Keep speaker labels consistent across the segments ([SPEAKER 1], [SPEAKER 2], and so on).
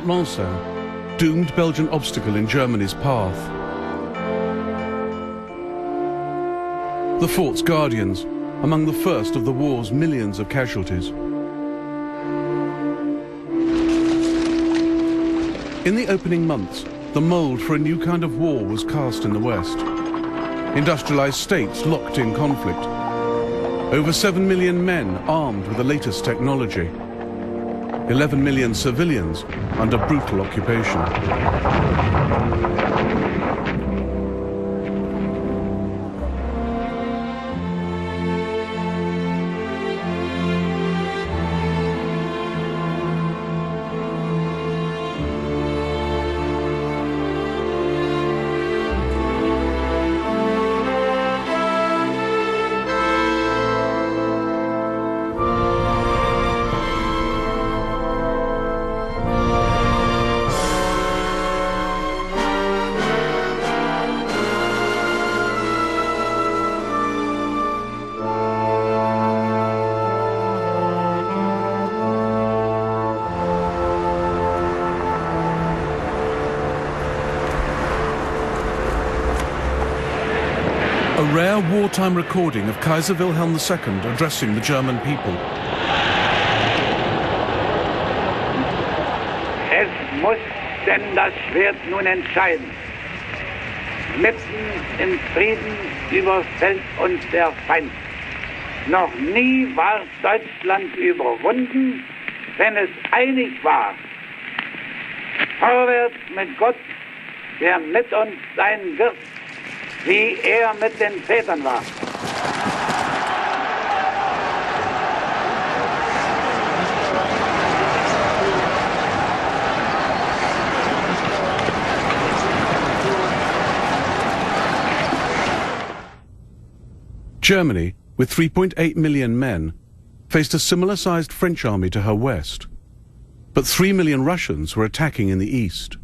[SPEAKER 1] Fort Lansin, doomed Belgian obstacle in Germany's path. The fort's guardians, among the first of the war's millions of casualties. In the opening months, the mould for a new kind of war was cast in the West. Industrialized states locked in conflict. Over 7 million men armed with the latest technology. 11 million civilians under brutal occupation. A rare wartime recording of Kaiser Wilhelm II addressing the German people.
[SPEAKER 2] Es muss denn das Schwert nun entscheiden. Mitten im Frieden überfällt uns der Feind. Noch nie war Deutschland überwunden, wenn es einig war. Vorwärts mit Gott, der mit uns sein wird, wie er mit den Vätern war.
[SPEAKER 1] Germany, with 3.8 million men, faced a similar-sized French army to her west. But 3 million Russians were attacking in the east.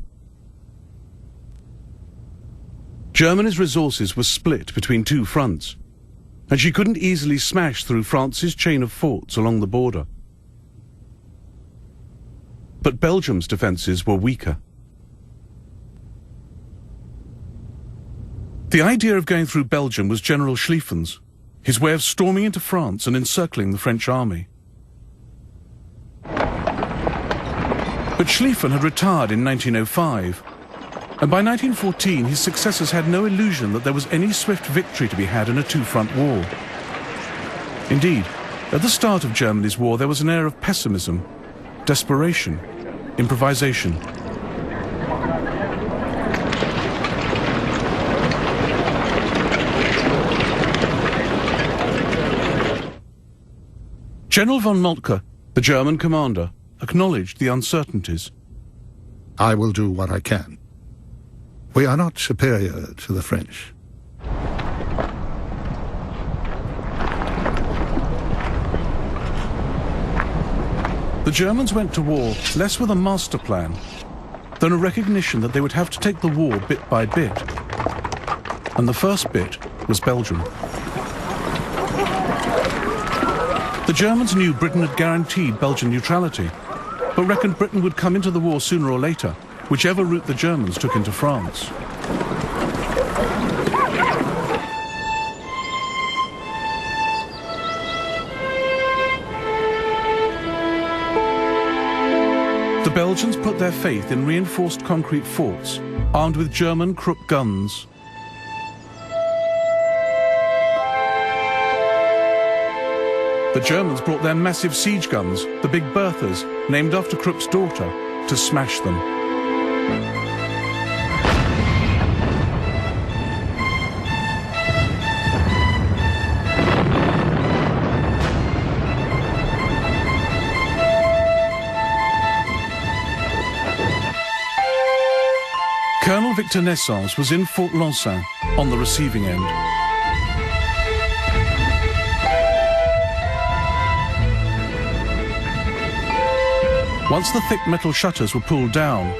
[SPEAKER 1] Germany's resources were split between two fronts, and she couldn't easily smash through France's chain of forts along the border. But Belgium's defences were weaker. The idea of going through Belgium was General Schlieffen's, his way of storming into France and encircling the French army. But Schlieffen had retired in 1905, and by 1914 his successors had no illusion that there was any swift victory to be had in a two-front war. Indeed, at the start of Germany's war there was an air of pessimism, desperation, improvisation. General von Moltke, the German commander, acknowledged the uncertainties.
[SPEAKER 3] I will do what I can. We are not superior to the French.
[SPEAKER 1] The Germans went to war less with a master plan than a recognition that they would have to take the war bit by bit. And the first bit was Belgium. The Germans knew Britain had guaranteed Belgian neutrality, but reckoned Britain would come into the war sooner or later, whichever route the Germans took into France. The Belgians put their faith in reinforced concrete forts, armed with German Krupp guns. The Germans brought their massive siege guns, the Big Berthas, named after Krupp's daughter, to smash them. Colonel Victor Nessans was in Fort Lansin on the receiving end. Once the thick metal shutters were pulled down,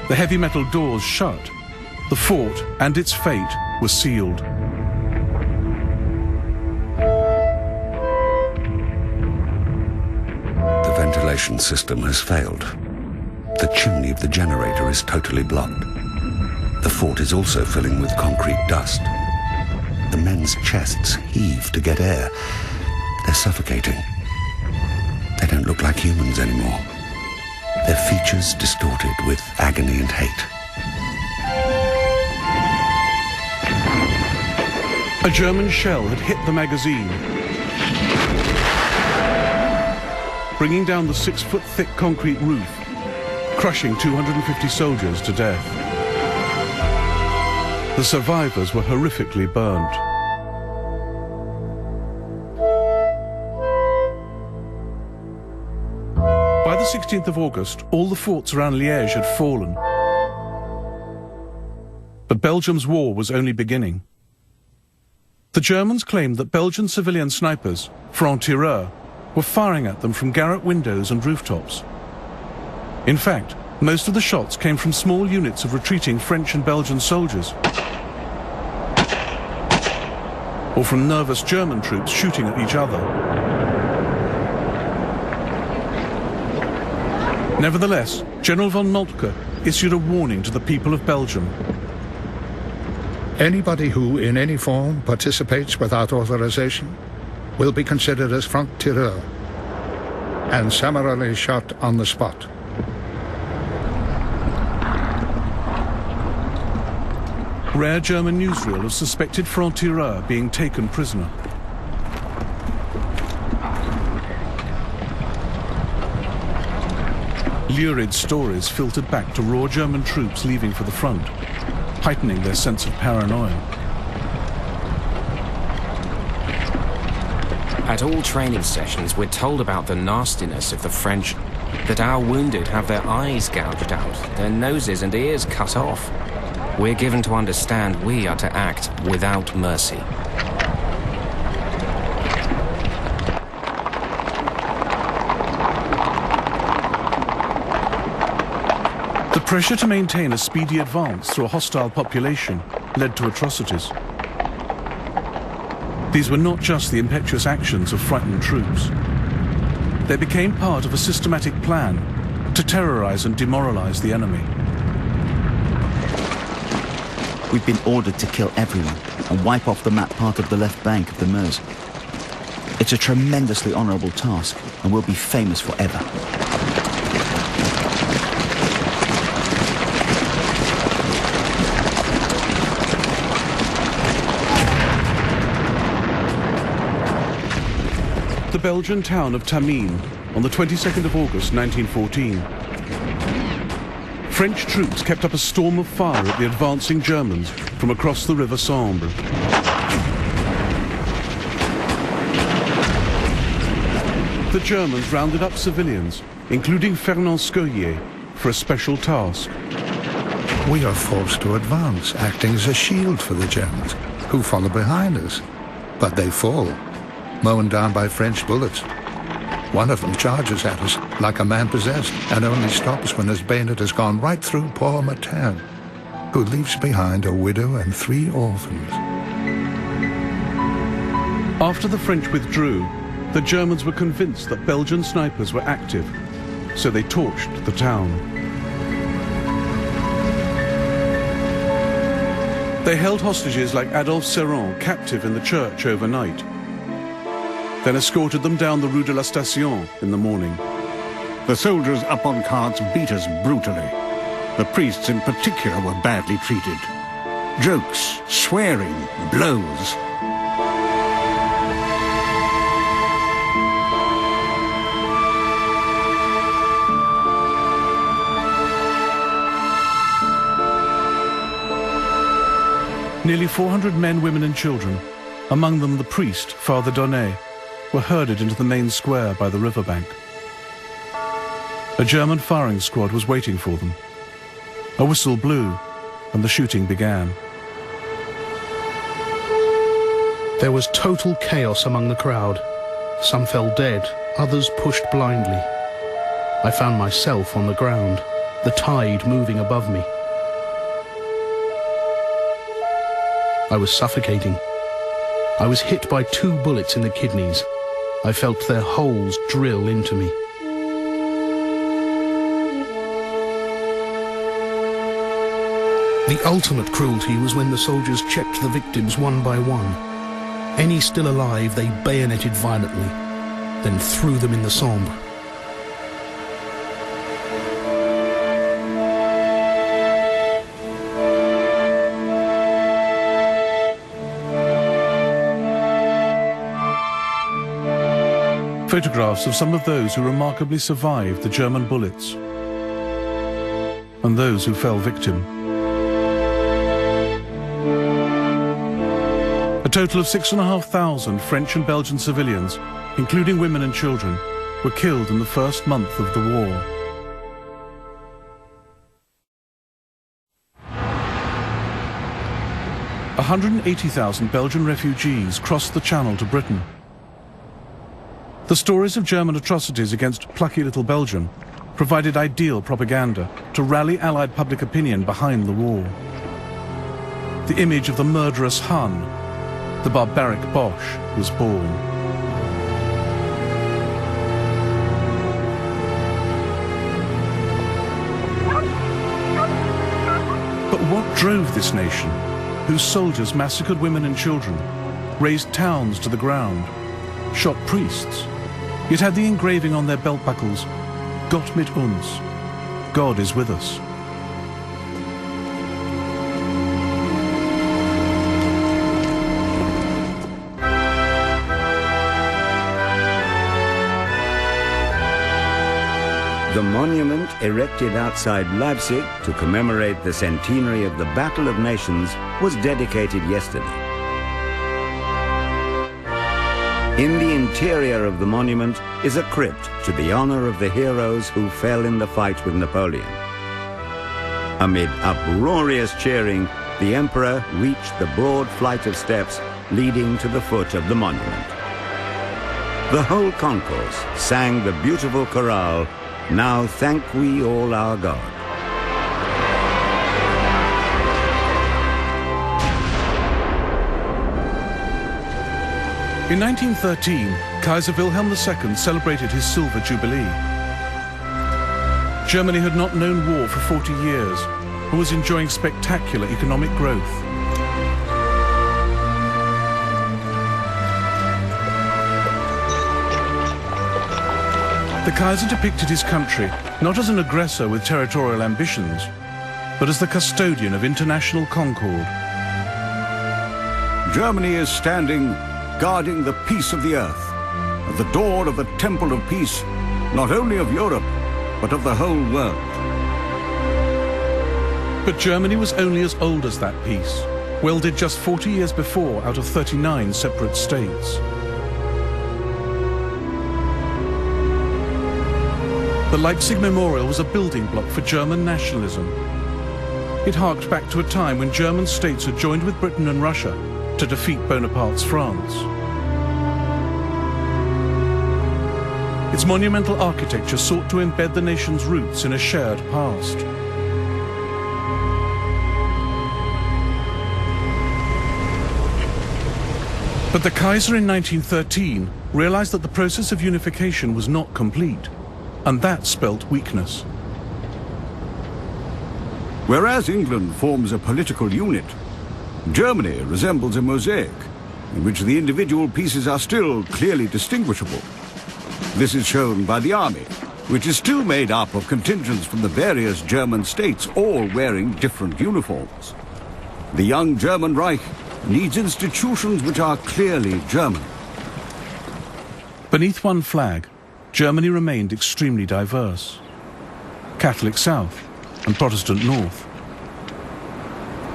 [SPEAKER 1] the heavy metal doors shut, the fort and its fate were sealed.
[SPEAKER 4] The ventilation system has failed. The chimney of the generator is totally blocked. The fort is also filling with concrete dust. The men's chests heave to get air. They're suffocating. They don't look like humans anymore. Their features distorted with agony and hate.
[SPEAKER 1] A German shell had hit the magazine, bringing down the 6-foot-thick concrete roof, crushing 250 soldiers to death. The survivors were horrifically burned. By the 16th of August, all the forts around Liège had fallen. But Belgium's war was only beginning. The Germans claimed that Belgian civilian snipers, francs-tireurs, were firing at them from garret windows and rooftops. In fact, most of the shots came from small units of retreating French and Belgian soldiers, or from nervous German troops shooting at each other. Nevertheless, General von Moltke issued a warning to the people of Belgium.
[SPEAKER 3] Anybody who, in any form, participates without authorization will be considered as franc-tireur and summarily shot on the spot.
[SPEAKER 1] Rare German newsreel of suspected franc-tireurs being taken prisoner. Lurid stories filtered back to raw German troops leaving for the front, heightening their sense of paranoia.
[SPEAKER 5] At all training sessions, we're told about the nastiness of the French, that our wounded have their eyes gouged out, their noses and ears cut off. We're given to understand we are to act without mercy.
[SPEAKER 1] The pressure to maintain a speedy advance through a hostile population led to atrocities. These were not just the impetuous actions of frightened troops. They became part of a systematic plan to terrorize and demoralize the enemy.
[SPEAKER 6] We've been ordered to kill everyone and wipe off the map part of the left bank of the Meuse. It's a tremendously honorable task and we'll be famous forever.
[SPEAKER 1] The Belgian town of Tamines on the 22nd of August 1914. French troops kept up a storm of fire at the advancing Germans from across the River Sambre. The Germans rounded up civilians, including Fernand Scoyer, for a special task.
[SPEAKER 3] We are forced to advance, acting as a shield for the Germans, who follow behind us. But they fall, mown down by French bullets. One of them charges at us like a man possessed and only stops when his bayonet has gone right through poor Martin, who leaves behind a widow and 3 orphans.
[SPEAKER 1] After the French withdrew, the Germans were convinced that Belgian snipers were active, so they torched the town. They held hostages like Adolphe Serran captive in the church overnight, then escorted them down the Rue de la Station in the morning.
[SPEAKER 7] The soldiers up on carts beat us brutally. The priests in particular were badly treated. Jokes, swearing, blows.
[SPEAKER 1] Nearly 400 men, women and children, among them the priest, Father Donnet, were herded into the main square by the riverbank. A German firing squad was waiting for them. A whistle blew, and the shooting began.
[SPEAKER 8] There was total chaos among the crowd. Some fell dead, others pushed blindly. I found myself on the ground, the tide moving above me. I was suffocating. I was hit by 2 bullets in the kidneys. I felt their holes drill into me. The ultimate cruelty was when the soldiers checked the victims one by one. Any still alive they bayoneted violently, then threw them in the Sambre.
[SPEAKER 1] Photographs of some of those who remarkably survived the German bullets and those who fell victim. A total of 6,500 French and Belgian civilians, including women and children, were killed in the first month of the war. A 180,000 Belgian refugees crossed the Channel to Britain. The stories of German atrocities against plucky little Belgium provided ideal propaganda to rally Allied public opinion behind the war. The image of the murderous Hun, the barbaric Boche, was born. But what drove this nation, whose soldiers massacred women and children, razed towns to the ground, shot priests, yet had the engraving on their belt buckles, Gott mit uns, God is with us.
[SPEAKER 9] The monument erected outside Leipzig to commemorate the centenary of the Battle of Nations was dedicated yesterday. In the interior of the monument is a crypt to the honor of the heroes who fell in the fight with Napoleon. Amid uproarious cheering, the emperor reached the broad flight of steps leading to the foot of the monument. The whole concourse sang the beautiful chorale, "Now thank we all our God."
[SPEAKER 1] In 1913, Kaiser Wilhelm II celebrated his Silver Jubilee. Germany had not known war for 40 years and was enjoying spectacular economic growth. The Kaiser depicted his country not as an aggressor with territorial ambitions, but as the custodian of international concord.
[SPEAKER 7] Germany is standing guarding the peace of the earth, at the door of the temple of peace, not only of Europe, but of the whole world.
[SPEAKER 1] But Germany was only as old as that peace, welded just 40 years before out of 39 separate states. The Leipzig Memorial was a building block for German nationalism. It harked back to a time when German states had joined with Britain and Russia to defeat Bonaparte's France. Its monumental architecture sought to embed the nation's roots in a shared past. But the Kaiser in 1913 realized that the process of unification was not complete, and that spelt weakness.
[SPEAKER 7] Whereas England forms a political unit, Germany resembles a mosaic in which the individual pieces are still clearly distinguishable. This is shown by the army, which is still made up of contingents from the various German states, all wearing different uniforms. The young German Reich needs institutions which are clearly German.
[SPEAKER 1] Beneath one flag, Germany remained extremely diverse. Catholic South and Protestant North.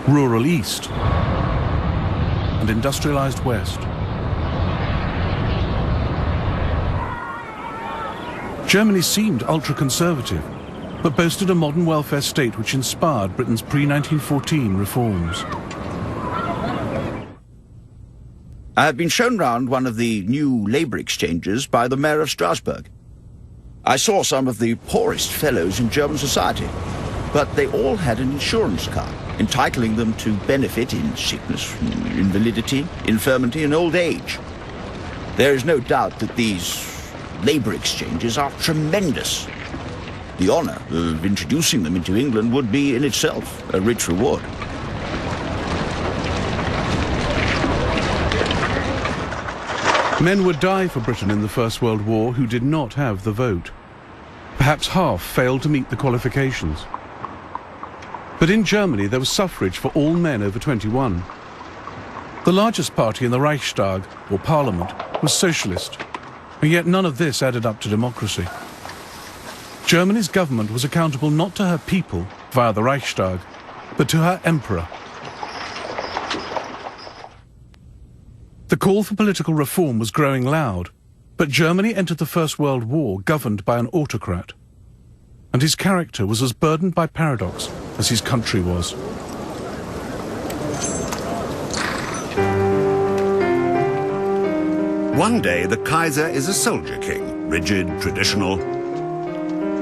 [SPEAKER 1] Rural East and industrialized West. Germany seemed ultra-conservative, but boasted a modern welfare state which inspired Britain's pre-1914 reforms.
[SPEAKER 10] I have been shown round one of the new labour exchanges by the Mayor of Strasbourg. I saw some of the poorest fellows in German society, but they all had an insurance card, entitling them to benefit in sickness, invalidity, infirmity and old age. There is no doubt that these labour exchanges are tremendous. The honor of introducing them into England would be in itself a rich reward.
[SPEAKER 1] Men would die for Britain in the First World War who did not have the vote. Perhaps half failed to meet the qualifications. But in Germany there was suffrage for all men over 21. The largest party in the Reichstag, or parliament, was socialist, and yet none of this added up to democracy. Germany's government was accountable not to her people, via the Reichstag, but to her emperor. The call for political reform was growing loud, but Germany entered the First World War governed by an autocrat, and his character was as burdened by paradox as his country was.
[SPEAKER 7] One day, the Kaiser is a soldier king, rigid, traditional.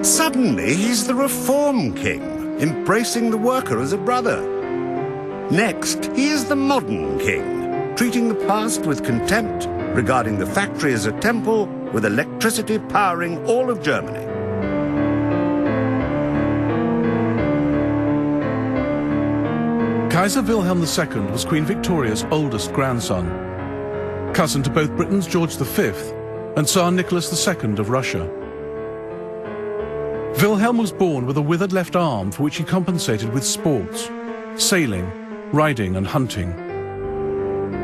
[SPEAKER 7] Suddenly, he's the reform king, embracing the worker as a brother. Next, he is the modern king, treating the past with contempt, regarding the factory as a temple, with electricity powering all of Germany.
[SPEAKER 1] Kaiser Wilhelm II was Queen Victoria's oldest grandson, cousin to both Britain's George V and Tsar Nicholas II of Russia. Wilhelm was born with a withered left arm for which he compensated with sports, sailing, riding and hunting.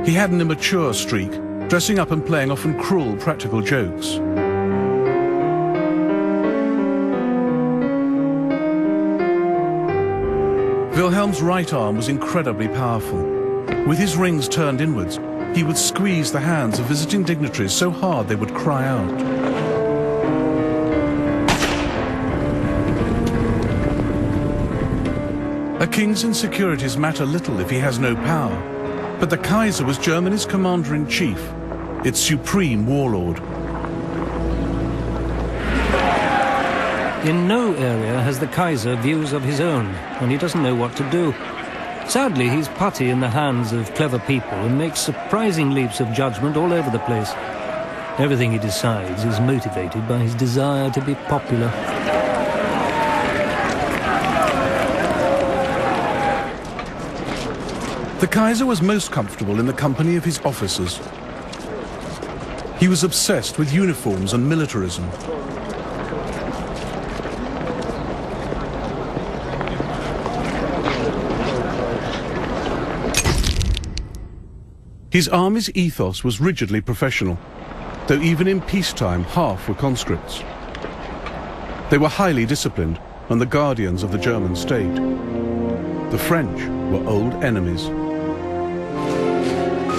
[SPEAKER 1] He had an immature streak, dressing up and playing often cruel practical jokes. Wilhelm's right arm was incredibly powerful. With his rings turned inwards, he would squeeze the hands of visiting dignitaries so hard they would cry out. A king's insecurities matter little if he has no power, but the Kaiser was Germany's commander-in-chief, its supreme warlord.
[SPEAKER 11] In no area has the Kaiser views of his own, and he doesn't know what to do. Sadly, he's putty in the hands of clever people and makes surprising leaps of judgment all over the place. Everything he decides is motivated by his desire to be popular.
[SPEAKER 1] The Kaiser was most comfortable in the company of his officers. He was obsessed with uniforms and militarism. His army's ethos was rigidly professional, though even in peacetime half were conscripts. They were highly disciplined and the guardians of the German state. The French were old enemies.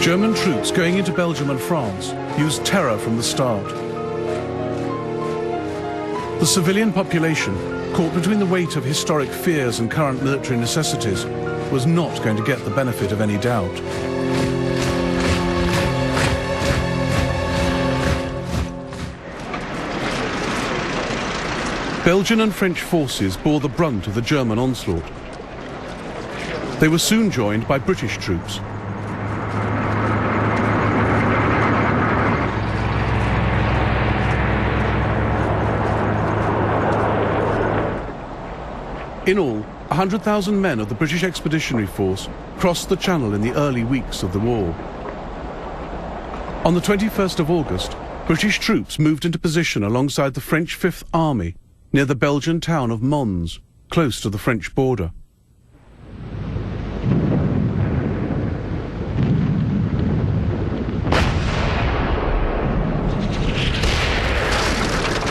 [SPEAKER 1] German troops going into Belgium and France used terror from the start. The civilian population, caught between the weight of historic fears and current military necessities, was not going to get the benefit of any doubt. Belgian and French forces bore the brunt of the German onslaught. They were soon joined by British troops. In all, 100,000 men of the British Expeditionary Force crossed the Channel in the early weeks of the war. On the 21st of August, British troops moved into position alongside the French Fifth Army near the Belgian town of Mons, close to the French border.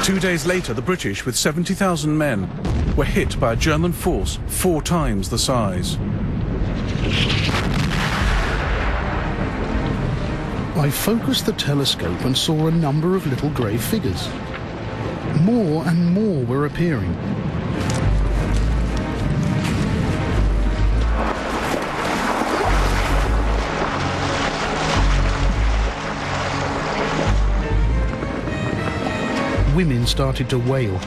[SPEAKER 1] Two days later, the British, with 70,000 men, were hit by a German force 4 times the size.
[SPEAKER 8] I focused the telescope and saw a number of little grey figures. More and more were appearing. Women started to wail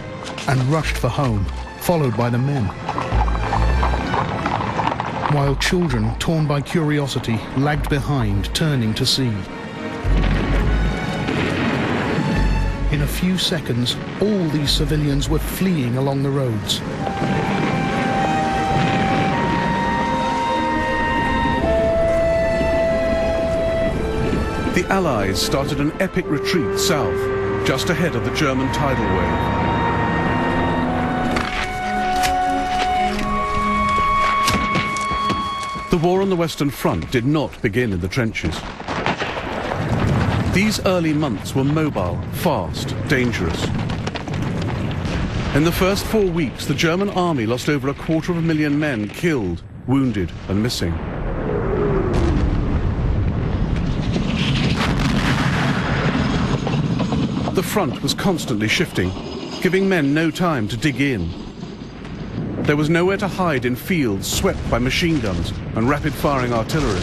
[SPEAKER 8] and rushed for home, followed by the men. While children, torn by curiosity, lagged behind, turning to see. In a few seconds, all these civilians were fleeing along the roads.
[SPEAKER 1] The Allies started an epic retreat south, just ahead of the German tidal wave. The war on the Western Front did not begin in the trenches. These early months were mobile, fast, dangerous. In the first 4 weeks, the German army lost over 250,000 men killed, wounded, and missing. The front was constantly shifting, giving men no time to dig in. There was nowhere to hide in fields swept by machine guns and rapid-firing artillery.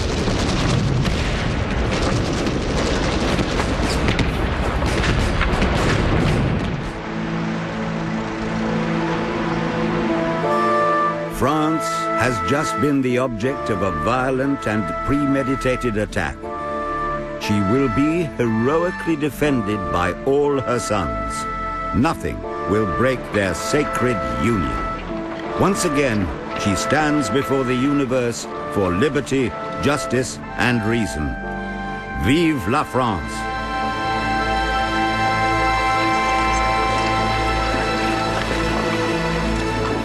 [SPEAKER 9] France has just been the object of a violent and premeditated attack. She will be heroically defended by all her sons. Nothing will break their sacred union. Once again, she stands before the universe for liberty, justice, and reason. Vive la France!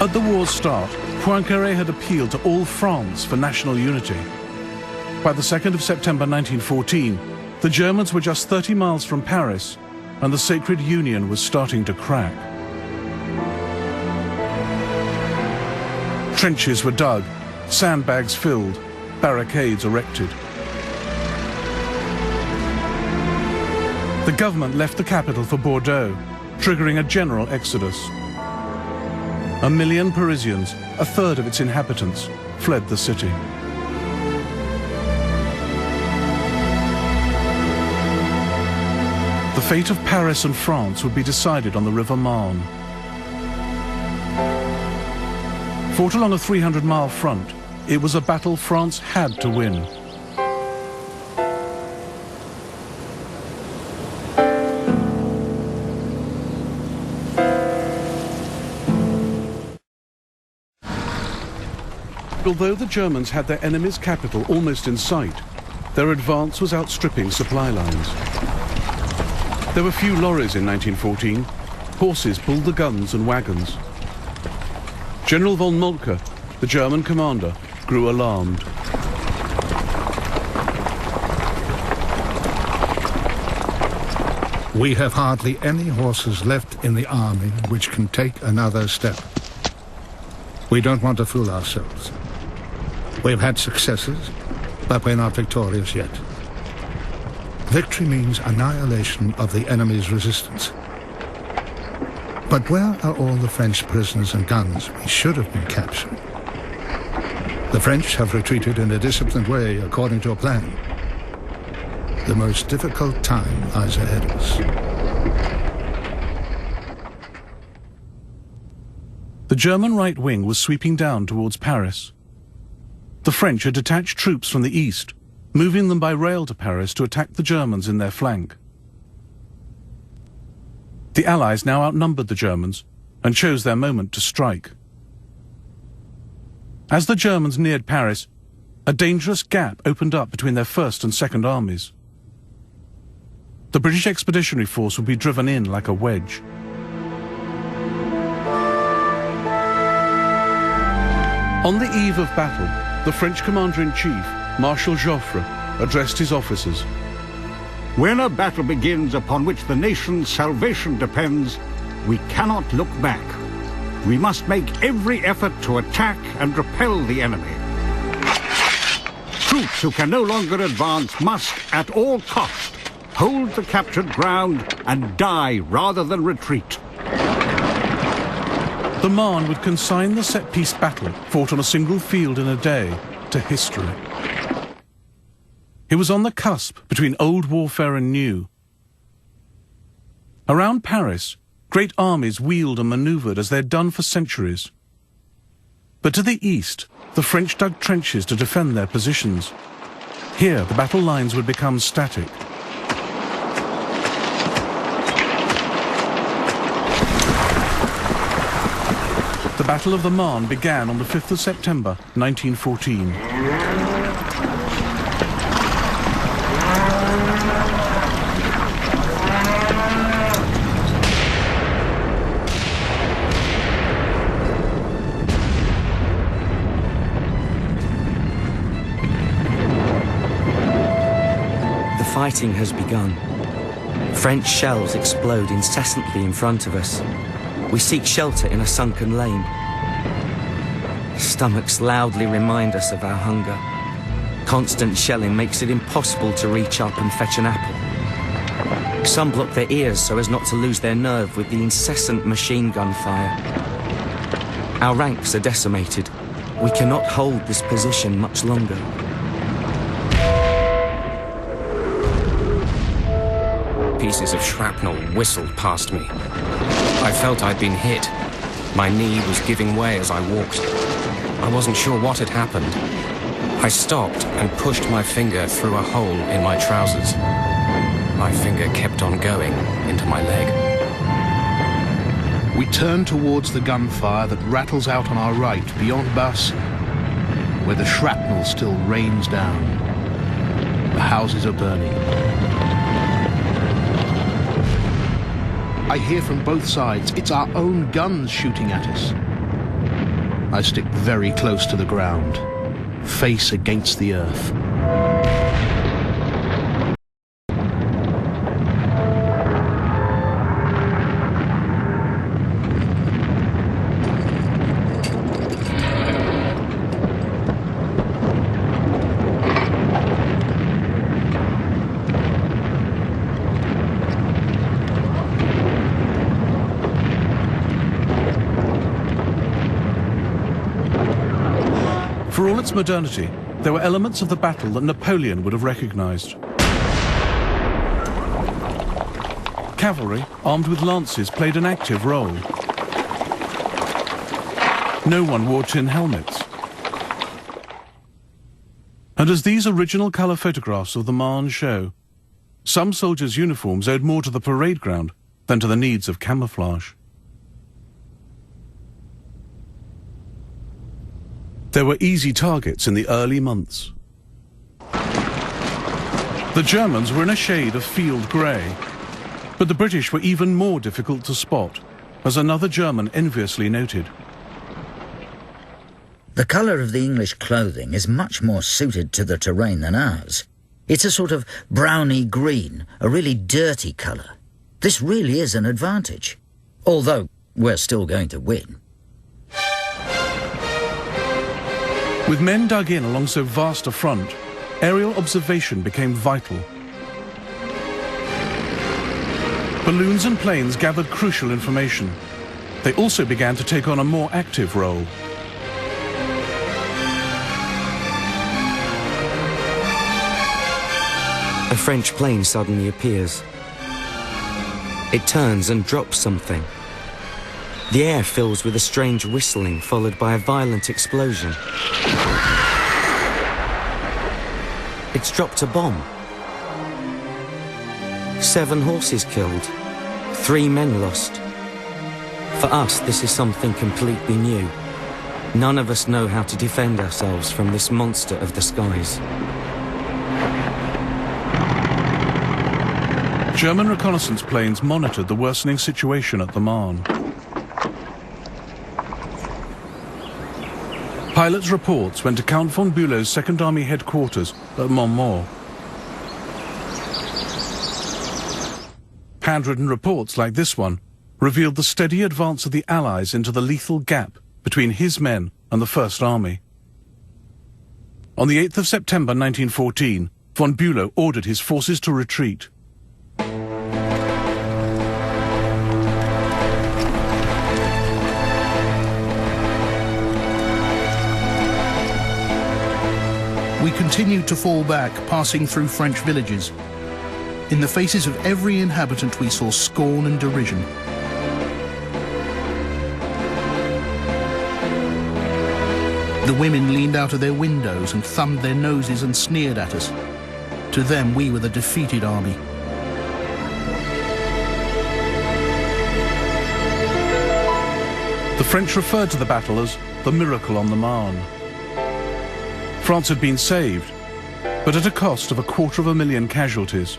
[SPEAKER 1] At the war's start, Poincaré had appealed to all France for national unity. By the 2nd of September 1914, the Germans were just 30 miles from Paris, and the sacred union was starting to crack. Trenches were dug, sandbags filled, barricades erected. The government left the capital for Bordeaux, triggering a general exodus. 1 million Parisians, a third of its inhabitants, fled the city. The fate of Paris and France would be decided on the River Marne. Fought along a 300-mile front, it was a battle France had to win. Although the Germans had their enemy's capital almost in sight, their advance was outstripping supply lines. There were few lorries in 1914. Horses pulled the guns and wagons. General von Moltke, the German commander, grew alarmed.
[SPEAKER 3] We have hardly any horses left in the army which can take another step. We don't want to fool ourselves. We've had successes, but we're not victorious yet. Victory means annihilation of the enemy's resistance. But where are all the French prisoners and guns we should have been capturing? The French have retreated in a disciplined way according to a plan. The most difficult time lies ahead of us.
[SPEAKER 1] The German right wing was sweeping down towards Paris. The French had detached troops from the east, moving them by rail to Paris to attack the Germans in their flank. The Allies now outnumbered the Germans and chose their moment to strike. As the Germans neared Paris, a dangerous gap opened up between their first and second armies. The British Expeditionary Force would be driven in like a wedge. On the eve of battle, the French Commander-in-Chief, Marshal Joffre, addressed his officers.
[SPEAKER 7] When a battle begins upon which the nation's salvation depends, we cannot look back. We must make every effort to attack and repel the enemy. Troops who can no longer advance must, at all cost, hold the captured ground and die rather than retreat.
[SPEAKER 1] The Marne would consign the set-piece battle, fought on a single field in a day, to history. It was on the cusp between old warfare and new. Around Paris, great armies wheeled and manoeuvred as they had done for centuries. But to the east, the French dug trenches to defend their positions. Here, the battle lines would become static. The Battle of the Marne began on the 5th of September, 1914.
[SPEAKER 12] The fighting has begun. French shells explode incessantly in front of us. We seek shelter in a sunken lane. Stomachs loudly remind us of our hunger. Constant shelling makes it impossible to reach up and fetch an apple. Some block their ears so as not to lose their nerve with the incessant machine gun fire. Our ranks are decimated. We cannot hold this position much longer.
[SPEAKER 5] Pieces of shrapnel whistled past me. I felt I'd been hit. My knee was giving way as I walked. I wasn't sure what had happened. I stopped and pushed my finger through a hole in my trousers. My finger kept on going into my leg.
[SPEAKER 8] We turn towards the gunfire that rattles out on our right beyond Basse, where the shrapnel still rains down. The houses are burning. I hear from both sides, it's our own guns shooting at us. I stick very close to the ground, face against the earth.
[SPEAKER 1] For all its modernity, there were elements of the battle that Napoleon would have recognized. Cavalry, armed with lances, played an active role. No one wore tin helmets. And as these original colour photographs of the Marne show, some soldiers' uniforms owed more to the parade ground than to the needs of camouflage. There were easy targets in the early months. The Germans were in a shade of field grey, but the British were even more difficult to spot, as another German enviously noted.
[SPEAKER 13] The colour of the English clothing is much more suited to the terrain than ours. It's a sort of browny green, a really dirty colour. This really is an advantage, although we're still going to win.
[SPEAKER 1] With men dug in along so vast a front, aerial observation became vital. Balloons and planes gathered crucial information. They also began to take on a more active role.
[SPEAKER 12] A French plane suddenly appears. It turns and drops something. The air fills with a strange whistling, followed by a violent explosion. It's dropped a bomb. 7 horses killed, 3 men lost. For us, this is something completely new. None of us know how to defend ourselves from this monster of the skies.
[SPEAKER 1] German reconnaissance planes monitored the worsening situation at the Marne. Pilots' reports went to Count von Bülow's Second Army headquarters at Montmaur. Handwritten reports like this one revealed the steady advance of the Allies into the lethal gap between his men and the First Army. On the 8th of September 1914, von Bülow ordered his forces to retreat.
[SPEAKER 8] We continued to fall back, passing through French villages. In the faces of every inhabitant we saw scorn and derision. The women leaned out of their windows and thumbed their noses and sneered at us. To them, we were the defeated army.
[SPEAKER 1] The French referred to the battle as the Miracle on the Marne. France had been saved, but at a cost of 250,000 casualties,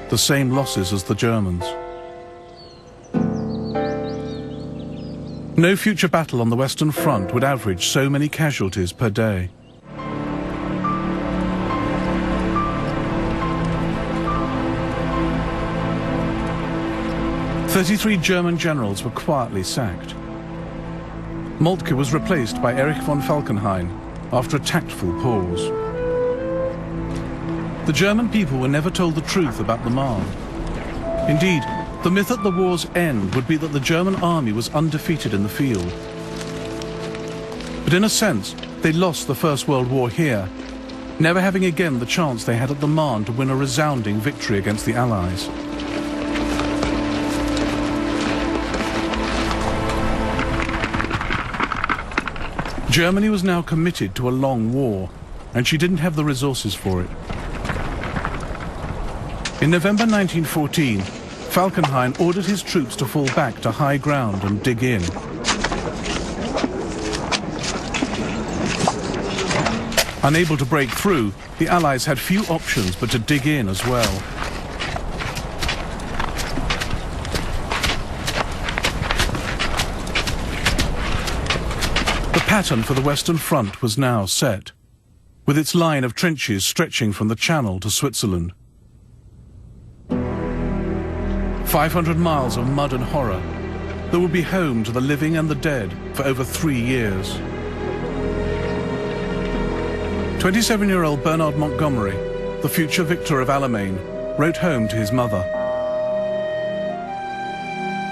[SPEAKER 1] the same losses as the Germans. No future battle on the Western Front would average so many casualties per day. "33 German generals were quietly sacked. Moltke was replaced by Erich von Falkenhayn after a tactful pause. The German people were never told the truth about the Marne. Indeed, the myth at the war's end would be that the German army was undefeated in the field. But in a sense, they lost the First World War here, never having again the chance they had at the Marne to win a resounding victory against the Allies. Germany was now committed to a long war, and she didn't have the resources for it. In November 1914, Falkenhayn ordered his troops to fall back to high ground and dig in. Unable to break through, the Allies had few options but to dig in as well. The pattern for the Western Front was now set, with its line of trenches stretching from the Channel to Switzerland. 500 miles of mud and horror that would be home to the living and the dead for over 3 years. 27-year-old Bernard Montgomery, the future victor of Alamein, wrote home to his mother.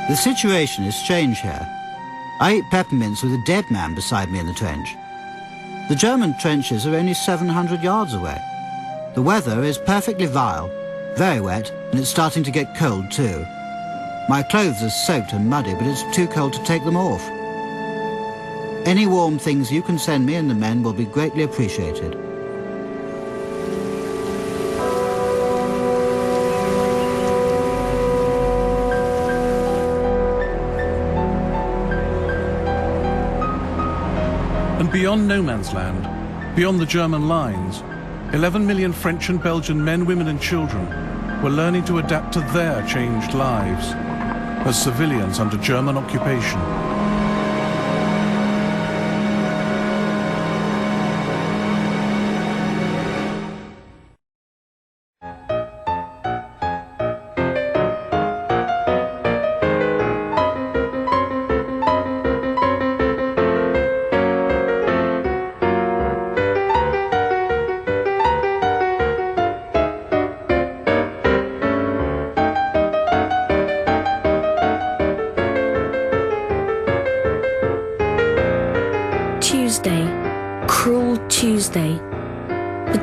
[SPEAKER 14] The situation is strange here. I eat peppermints with a dead man beside me in the trench. The German trenches are only 700 yards away. The weather is perfectly vile, very wet, and it's starting to get cold too. My clothes are soaked and muddy, but it's too cold to take them off. Any warm things you can send me and the men will be greatly appreciated.
[SPEAKER 1] And beyond no man's land, beyond the German lines, 11 million French and Belgian men, women and children were learning to adapt to their changed lives as civilians under German occupation.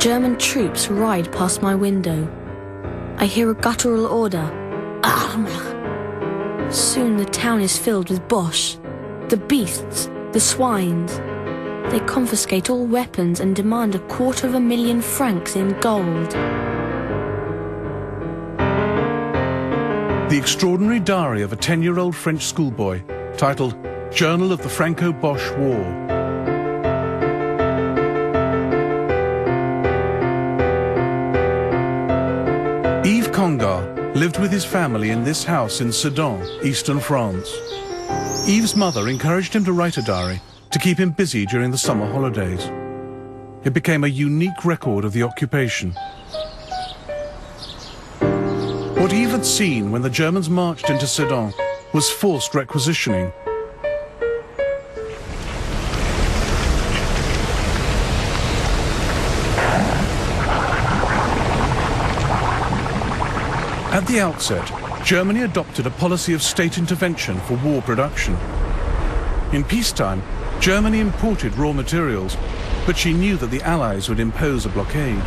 [SPEAKER 15] German troops ride past my window. I hear a guttural order, Armach. Soon the town is filled with Boche, the beasts, the swines. They confiscate all weapons and demand 250,000 francs in gold.
[SPEAKER 1] The extraordinary diary of a 10-year-old French schoolboy, titled Journal of the Franco-Boche War. Congar lived with his family in this house in Sedan, eastern France. Yves' mother encouraged him to write a diary to keep him busy during the summer holidays. It became a unique record of the occupation. What Yves had seen when the Germans marched into Sedan was forced requisitioning. At the outset, Germany adopted a policy of state intervention for war production. In peacetime, Germany imported raw materials, but she knew that the Allies would impose a blockade.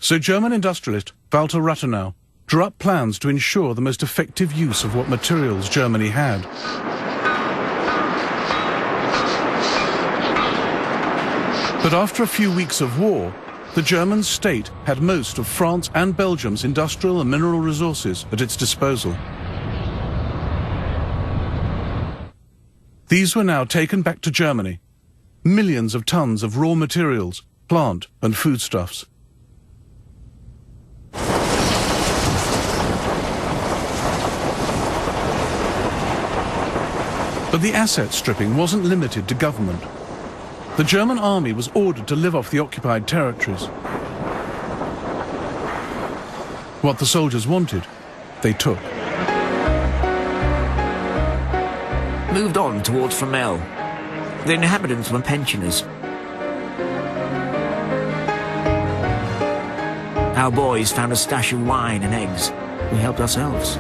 [SPEAKER 1] So German industrialist Walter Rathenau drew up plans to ensure the most effective use of what materials Germany had. But after a few weeks of war, the German state had most of France and Belgium's industrial and mineral resources at its disposal. These were now taken back to Germany. Millions of tons of raw materials, plant and foodstuffs. But the asset stripping wasn't limited to government. The German army was ordered to live off the occupied territories. What the soldiers wanted, they took.
[SPEAKER 16] Moved on towards Fromelles. The inhabitants were pensioners. Our boys found a stash of wine and eggs. We helped ourselves.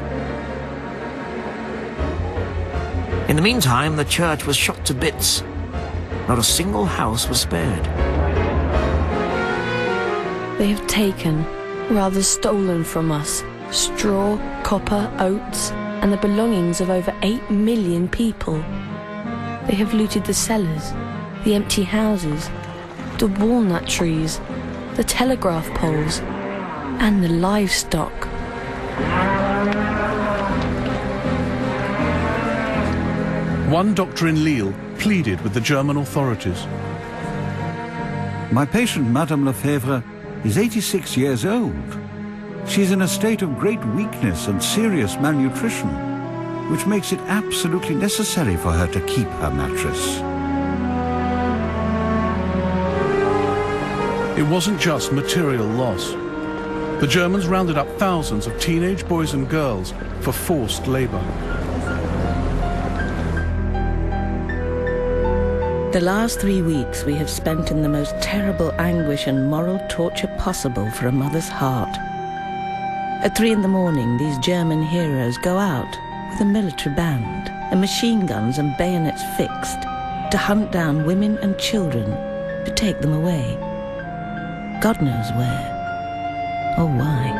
[SPEAKER 16] In the meantime, the church was shot to bits. Not a single house was spared.
[SPEAKER 15] They have taken, rather stolen from us, straw, copper, oats, and the belongings of over 8 million people. They have looted the cellars, the empty houses, the walnut trees, the telegraph poles, and the livestock.
[SPEAKER 1] One doctor in Lille pleaded with the German authorities.
[SPEAKER 7] My patient, Madame Lefebvre, is 86 years old. She's in a state of great weakness and serious malnutrition, which makes it absolutely necessary for her to keep her mattress.
[SPEAKER 1] It wasn't just material loss. The Germans rounded up thousands of teenage boys and girls for forced labor.
[SPEAKER 17] The last 3 weeks we have spent in the most terrible anguish and moral torture possible for a mother's heart. At 3 in the morning, these German heroes go out with a military band and machine guns and bayonets fixed to hunt down women and children, to take them away. God knows where or why.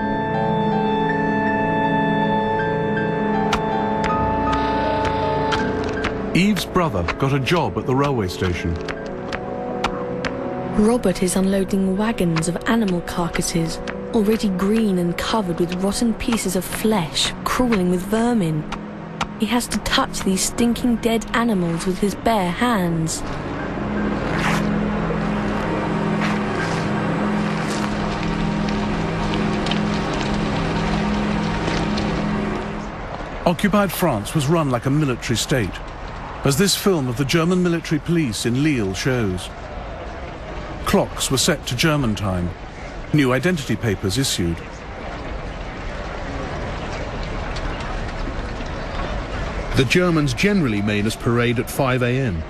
[SPEAKER 1] Eve's brother got a job at the railway station.
[SPEAKER 15] Robert is unloading wagons of animal carcasses, already green and covered with rotten pieces of flesh, crawling with vermin. He has to touch these stinking dead animals with his bare hands.
[SPEAKER 1] Occupied France was run like a military state, as this film of the German military police in Lille shows. Clocks were set to German time, new identity papers issued.
[SPEAKER 8] The Germans generally made us parade at 5 a.m.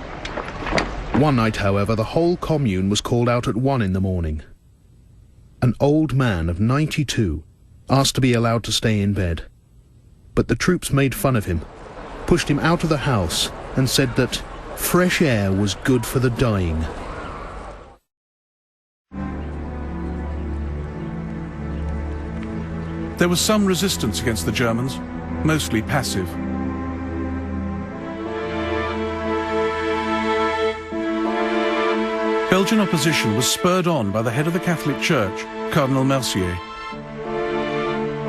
[SPEAKER 8] One night, however, the whole commune was called out at 1 in the morning. An old man of 92 asked to be allowed to stay in bed. But the troops made fun of him, pushed him out of the house, and said that fresh air was good for the dying.
[SPEAKER 1] There was some resistance against the Germans, mostly passive. Belgian opposition was spurred on by the head of the Catholic Church, Cardinal Mercier.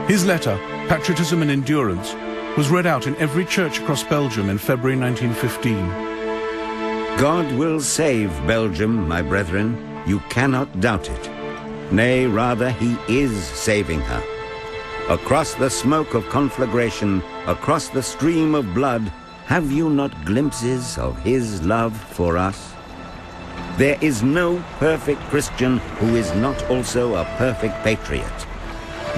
[SPEAKER 1] His letter, Patriotism and Endurance, was read out in every church across Belgium in February 1915.
[SPEAKER 9] God will save Belgium, my brethren. You cannot doubt it. Nay, rather, he is saving her. Across the smoke of conflagration, across the stream of blood, have you not glimpses of his love for us? There is no perfect Christian who is not also a perfect patriot.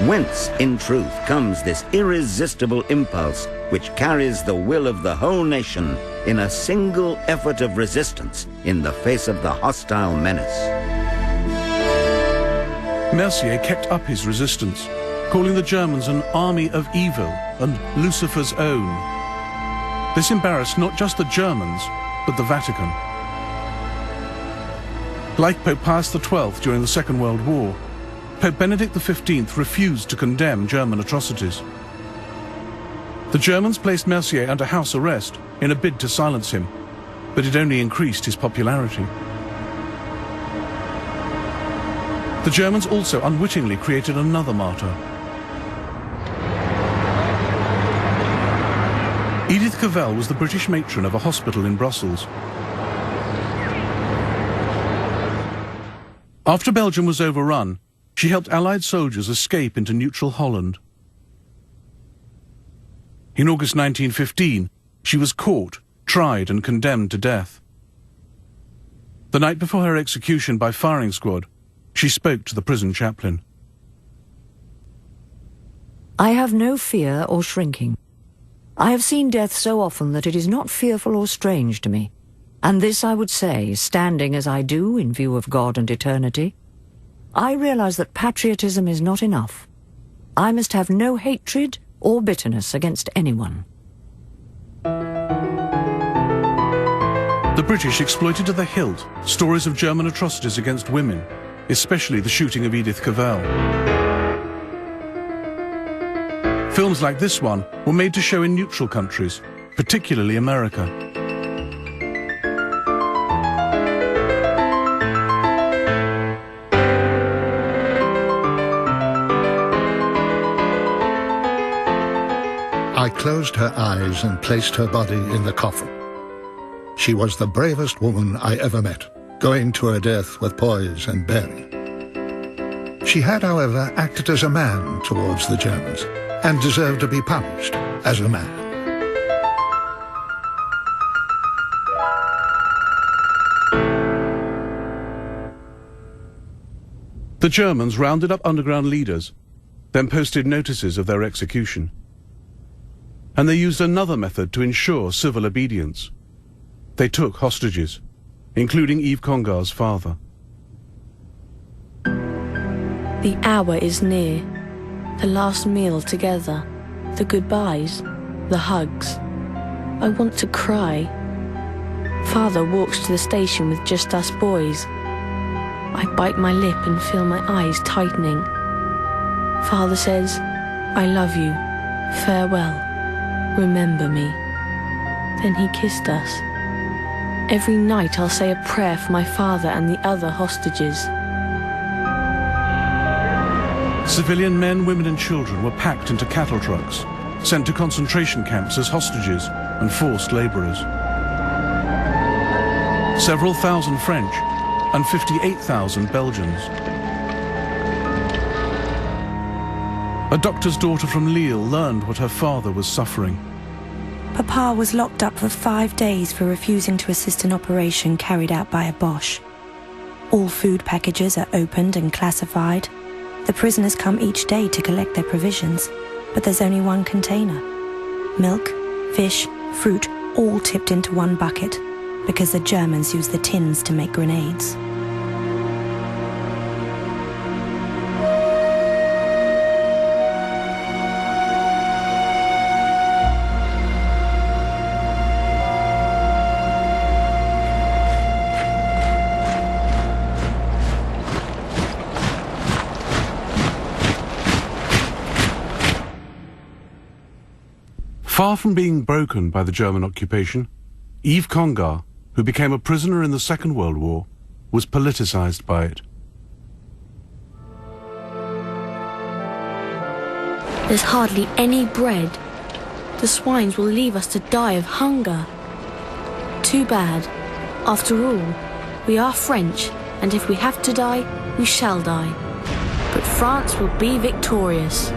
[SPEAKER 9] Whence, in truth, comes this irresistible impulse which carries the will of the whole nation in a single effort of resistance in the face of the hostile menace?
[SPEAKER 1] Mercier kept up his resistance, calling the Germans an army of evil and Lucifer's own. This embarrassed not just the Germans, but the Vatican. Like Pope Pius XII during the Second World War, Pope Benedict XV refused to condemn German atrocities. The Germans placed Mercier under house arrest in a bid to silence him, but it only increased his popularity. The Germans also unwittingly created another martyr. Edith Cavell was the British matron of a hospital in Brussels. After Belgium was overrun, she helped Allied soldiers escape into neutral Holland. In August 1915, she was caught, tried and condemned to death. The night before her execution by firing squad, she spoke to the prison chaplain.
[SPEAKER 18] I have no fear or shrinking. I have seen death so often that it is not fearful or strange to me. And this I would say, standing as I do in view of God and eternity. I realize that patriotism is not enough. I must have no hatred or bitterness against anyone.
[SPEAKER 1] The British exploited to the hilt stories of German atrocities against women, especially the shooting of Edith Cavell. Films like this one were made to show in neutral countries, particularly America.
[SPEAKER 3] I closed her eyes and placed her body in the coffin. She was the bravest woman I ever met, going to her death with poise and bearing. She had, however, acted as a man towards the Germans, and deserved to be punished as a man.
[SPEAKER 1] The Germans rounded up underground leaders, then posted notices of their execution. And they used another method to ensure civil obedience. They took hostages, including Yves Congar's father.
[SPEAKER 15] The hour is near. The last meal together. The goodbyes. The hugs. I want to cry. Father walks to the station with just us boys. I bite my lip and feel my eyes tightening. Father says, "I love you. Farewell. Remember me." Then he kissed us. Every night I'll say a prayer for my father and the other hostages.
[SPEAKER 1] Civilian men, women and children were packed into cattle trucks, sent to concentration camps as hostages and forced labourers. Several thousand French and 58,000 Belgians. A doctor's daughter from Lille learned what her father was suffering.
[SPEAKER 19] Papa was locked up for 5 days for refusing to assist an operation carried out by a Boche. All food packages are opened and classified. The prisoners come each day to collect their provisions, but there's only one container. Milk, fish, fruit, all tipped into one bucket, because the Germans use the tins to make grenades.
[SPEAKER 1] Far from being broken by the German occupation, Yves Congar, who became a prisoner in the Second World War, was politicized by it.
[SPEAKER 15] There's hardly any bread. The swines will leave us to die of hunger. Too bad. After all, we are French, and if we have to die, we shall die. But France will be victorious.